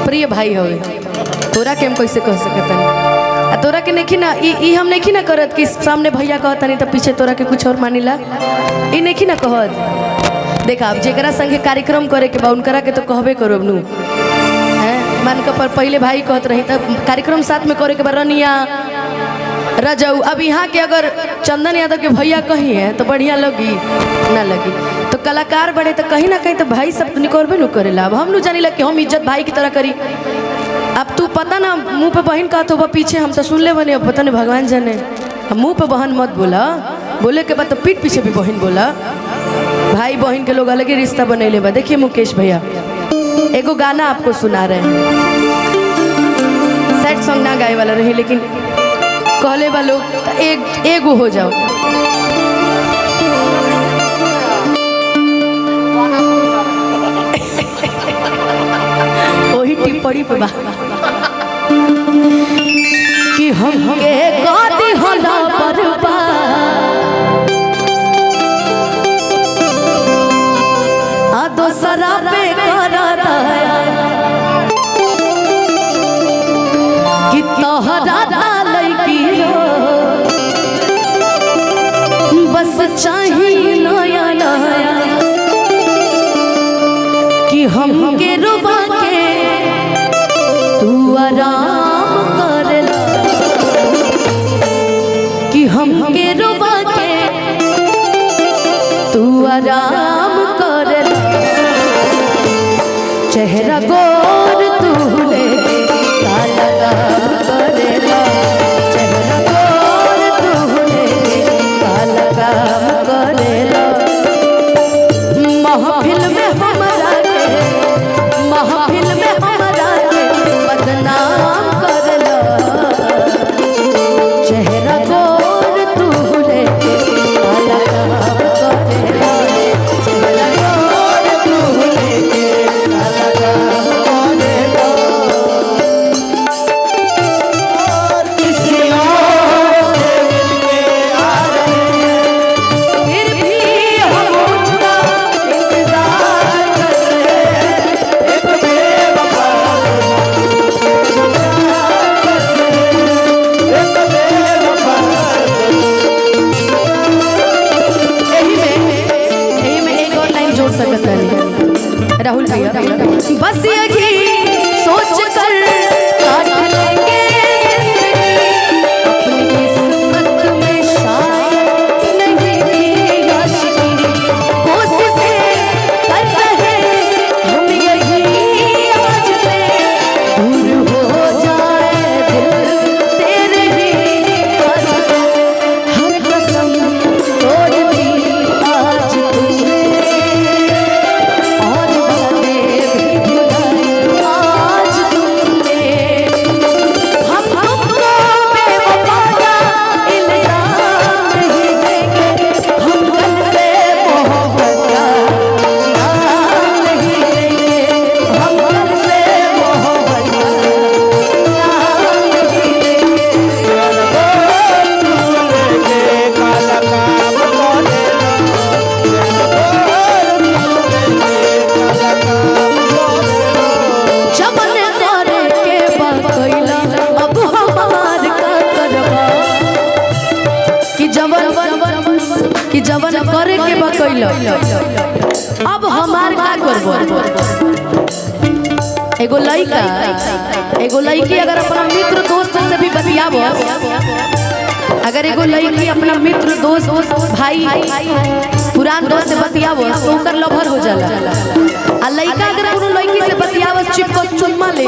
प्रिय भाई हो तोरा के हम कैसे कह सकत तोरा के नहीं ना ई हम नहीं ना करत कि सामने भैया कहता नहीं तो पीछे तोरा के कुछ और मानिला ई नहीं ना कहत। देखा अब जेकरा संगे कार्यक्रम करे के बा उनकरा के तो कहबे करो नू हैं मान के पर पहले भाई कहत रही तब कार्यक्रम साथ में करे के बा रनिया रजाऊ। अब यहाँ के अगर चंदन यादव के भैया कहीं है तो बढ़िया लगी ना लगी तो कलाकार बड़े तो कहीं ना कहीं तो भाई सब निकलबे न करेला। अब हम न जानी कि हम इज्जत भाई की तरह करी। अब तू पता ना मुंह पे बहन का तो पीछे हम तो सुन ले बने अब पता नहीं भगवान जाने। हम मुंह पे बहन मत बोला बोले के बाद तो पीठ पीछे भी बहन बोला। भाई बहन के लोग अलग ही रिश्ता बने ले। देखिए मुकेश भैया एगो गाना आपको सुना रहे हैं। सैड सॉन्ग ना गाए वाला रहे लेकिन कहले बा लोग एगो हो जाओ। वही टिप्पणी पे बा कि हम के गाती होला परबा आ दोसरा पे करता कि तोहरा बस चाहिए नया नया कि हम के रुबा के तू आराम कर कि हम के रुबा के तू आराम कर चेहरा गोर तू ले काला काम करेला चेहरा गोर तू ले काला काम करेला महफिल में हमरा के बदनाम करला चेहरा गोर तू ले काला काम करेला चेहरा गोर तू ले काला काम करेला किसी और से आ रहे फिर भी हम उनका इंतजार कर रहे एक बेवफा यही में एक और लाइन जोड़ सकता है राहुल भैया बस यही सोच कर काट लेंगे अपनी किस्मत में शायद नहीं थी आशिकी कोशिशें कर रहे हम यही आज से दूर हो जाए दिल तेरे ही पास से हर कसम तोड़ दी आज तुमने और वादे भी भुलाए आज तुमने हम तुमको बेवफा का इल्जाम नहीं देंगे हम कल से मोहब्बत का नाम नहीं लेंगे हम कल से मोहब्बत का नाम नहीं लेंगे जबन करे के बकैला अब हमार का करबा कि जबन करे के बकैला अब हमार का करबा। एगो लड़की अगर अपना मित्र दोस्त से भी बतियाबो अगर एगो लड़की अपना मित्र दोस्त भाई पुरान दोस्त से बतियाबो तो ओकर लभर हो जाला। आ लड़का अगर कोनो लड़की से बतियाबो चिपक चुम्मा ले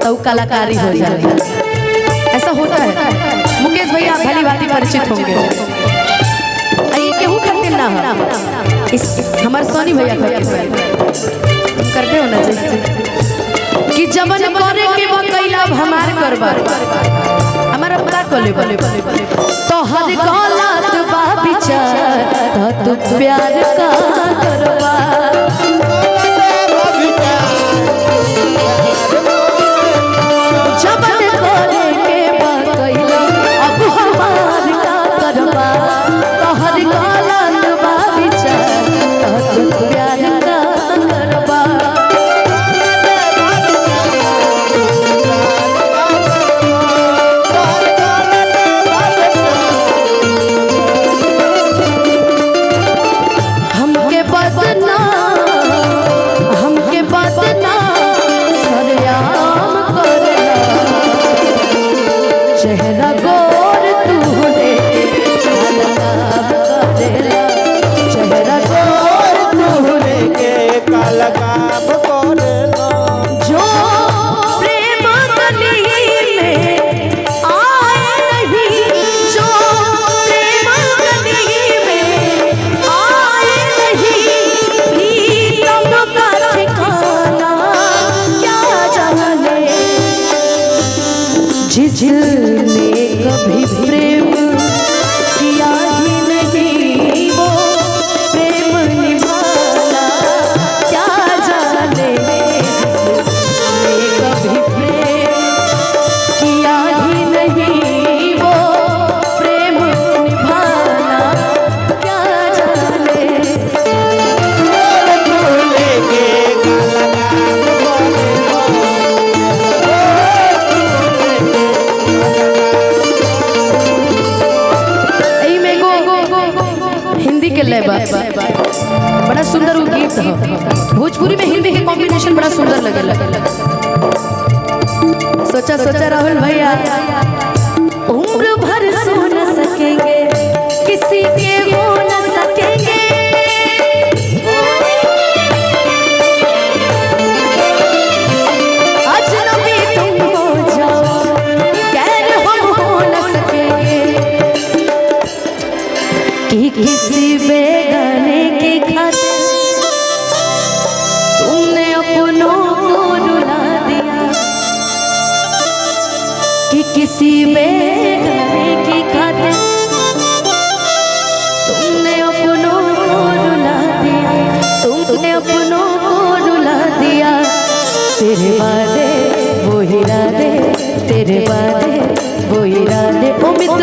तो कलाकारी हो जाला। ऐसा होता है। मुकेश भैया भली भांति परिचित होंगे। आई केहू करते ना इस हमारे सोनी भैया करते हो ना कि जबन करे के बकैला हमार करबा हमारा का कोले तो हर गलत बा विचार तो प्यार का करबा जबन करे के बकैला अब हमार का करबा तो हर गलत बा विचार तो प्यार का करबा काम करेला जो प्रेम गली में आए नहीं, जो प्रेम गली में आए नहीं, प्रीतम का ठिकाना क्या जाने। जिसने कभी प्रेम किया ही नहीं, वो प्रेम निभाना क्या जाने। जिसने कभी प्रेम किया ही नहीं, वो प्रेम निभाना क्या जाने। हिंदी के लय बड़ा सुंदर वो गीत है। भोजपुरी में हिंदी के कॉम्बिनेशन बड़ा सुंदर लगेला। सोचा सोचा राहुल भैया, उम्र भर सो न सकेंगे, किसी के हो न सकेंगे। अजनबी तुम हो जाओ, गैर हम हो न सकेंगे। कि किसी बेगाने की खातिर तुमने अपनों को रुला दिया। कि किसी बेगाने की खातिर तुमने अपनों को रुला दिया। तुमने अपनों को रुला दिया। तेरे वादे वो इरादे, तेरे वादे वो इरादे। उम्मीद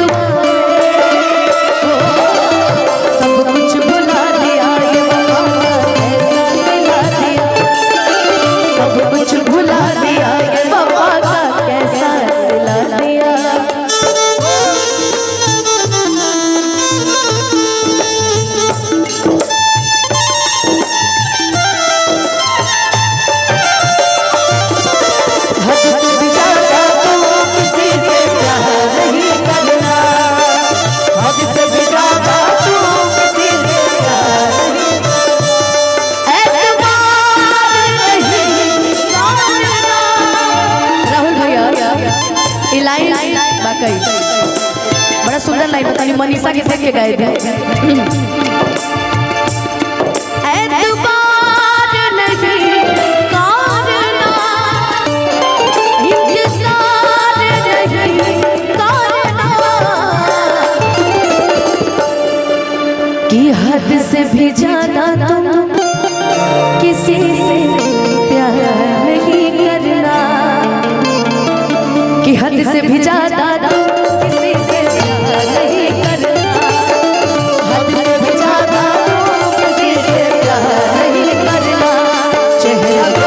बड़ा सुंदर लाइन बताइए, मनीषा के देख के गाए थे। एतबार नहीं करना, इंतजार नहीं करना, कि हद से भी ज्यादा तुम किसी से प्यार नहीं करना। कि हद से भी ज्यादा किसी से प्यार नहीं करना। हद से भी ज्यादा किसी से प्यार नहीं करना। चेहरा